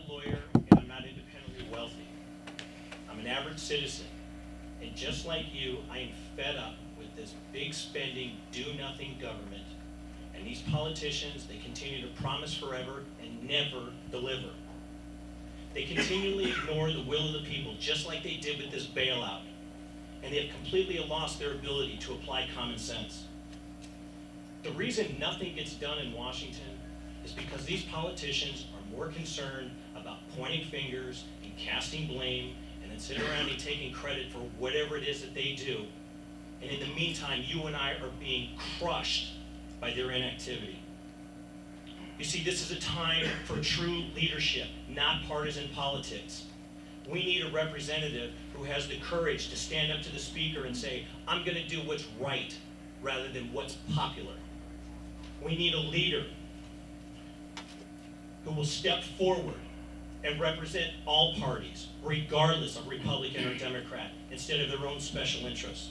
a lawyer, and I'm not independently wealthy. I'm an average citizen. And just like you, I am fed up with this big spending, do-nothing government. And these politicians, they continue to promise forever and never deliver. They continually ignore the will of the people, just like they did with this bailout. And they have completely lost their ability to apply common sense. The reason nothing gets done in Washington is because these politicians are more concerned about pointing fingers and casting blame and then sitting around and taking credit for whatever it is that they do. And in the meantime, you and I are being crushed by their inactivity. You see, this is a time for true leadership, not partisan politics. We need a representative who has the courage to stand up to the speaker and say, I'm going to do what's right rather than what's popular. We need a leader who will step forward and represent all parties, regardless of Republican or Democrat, instead of their own special interests.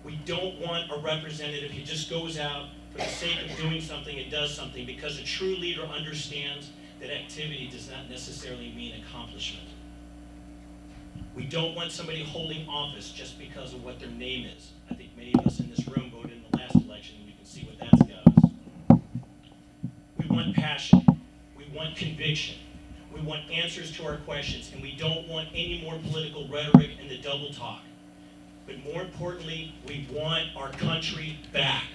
We don't want a representative who just goes out for the sake of doing something and does something, because a true leader understands that activity does not necessarily mean accomplishment. We don't want somebody holding office just because of what their name is. I think many of us in this room voted in the last election, and we can see what that's got us. We want passion. We want conviction. We want answers to our questions, and we don't want any more political rhetoric and the double talk. But more importantly, we want our country back.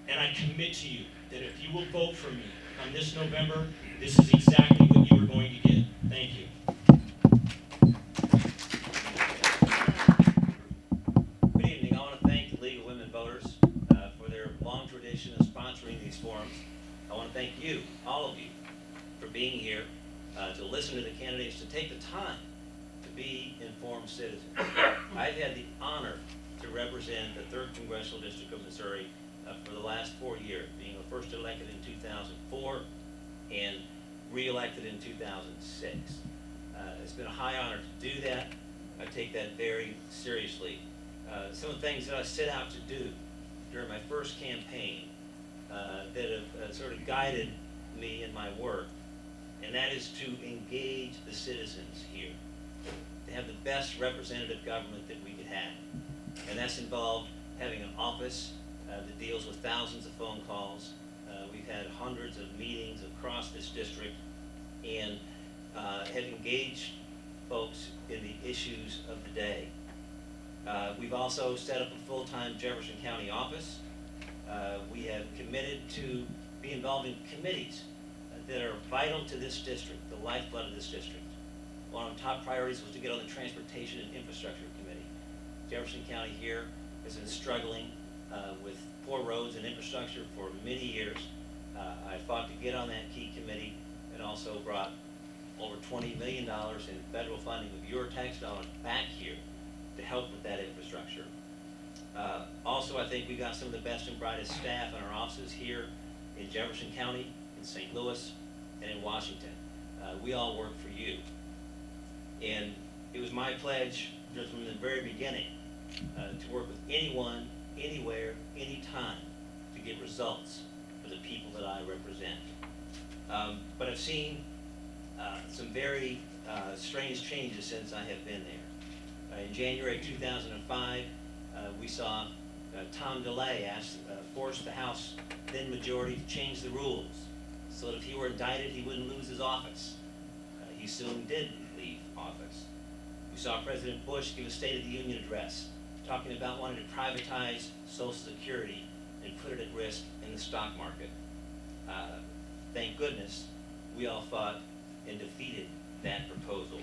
And I commit to you that if you will vote for me on this November, this is exactly what you are going to get. Thank you. Good evening. I want to thank the League of Women Voters for their long tradition of sponsoring these forums. I want to thank you, all of you, for being here to listen to the candidates, to take the time to be informed citizens. I've had the honor to represent the 3rd Congressional District of Missouri for the last 4 years, being first elected in 2004 and re-elected in 2006. It's been a high honor to do that. I take that very seriously. Some of the things that I set out to do during my first campaign that have sort of guided me in my work, and that is to engage the citizens here, to have the best representative government that we could have. And that's involved having an office that deals with thousands of phone calls. We've had hundreds of meetings across this district, and have engaged folks in the issues of the day. We've also set up a full-time Jefferson County office. We have committed to be involved in committees that are vital to this district, the lifeblood of this district. One of the top priorities was to get on the Transportation and Infrastructure Committee. Jefferson County here has been struggling with poor roads and infrastructure for many years. I fought to get on that key committee, and also brought over $20 million in federal funding of your tax dollars back here to help with that infrastructure. Also, I think we got some of the best and brightest staff in our offices here in Jefferson County, in St. Louis, and in Washington. We all work for you. And it was my pledge just from the very beginning to work with anyone, anywhere, anytime to get results for the people that I represent. But I've seen some very strange changes since I have been there. In January 2005, we saw Tom DeLay force the House then majority to change the rules so that if he were indicted, he wouldn't lose his office. He soon did leave office. We saw President Bush give a State of the Union address talking about wanting to privatize Social Security and put it at risk in the stock market. Thank goodness we all fought and defeated that proposal.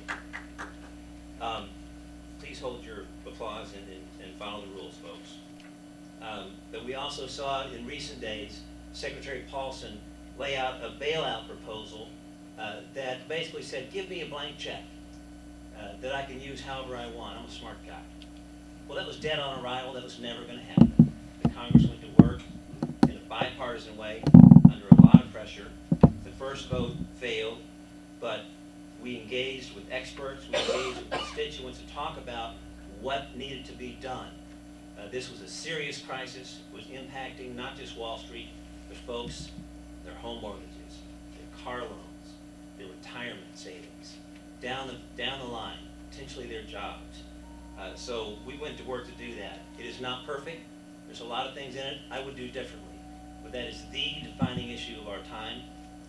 Please hold your applause and follow the rules, folks. But we also saw in recent days Secretary Paulson lay out a bailout proposal that basically said, give me a blank check that I can use however I want. I'm a smart guy. Well, that was dead on arrival. That was never going to happen. The Congress went to work in a bipartisan way under a lot of pressure. The first vote failed, but we engaged with experts, we engaged with constituents to talk about what needed to be done. This was a serious crisis. It was impacting not just Wall Street, but folks, their home mortgages, their car loans, So we went to work to do that. It is not perfect. There's a lot of things in it I would do differently. But that is the defining issue of our time.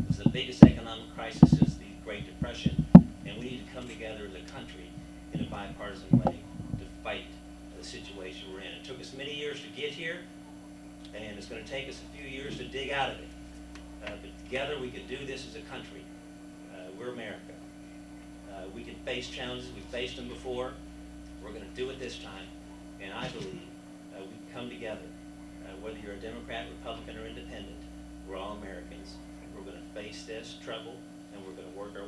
It's the biggest economic crisis since the Great Depression. And we need to come together as a country in a bipartisan way to fight the situation we're in. It took us many years to get here, and it's going to take us a few years to dig out of it. But together we can do this as a country. We're America. We can face challenges. We've faced them before. We're going to do it this time. And I believe we can come together. Whether you're a Democrat, Republican, or Independent, we're all Americans. We're going to face this trouble, and we're going to work our way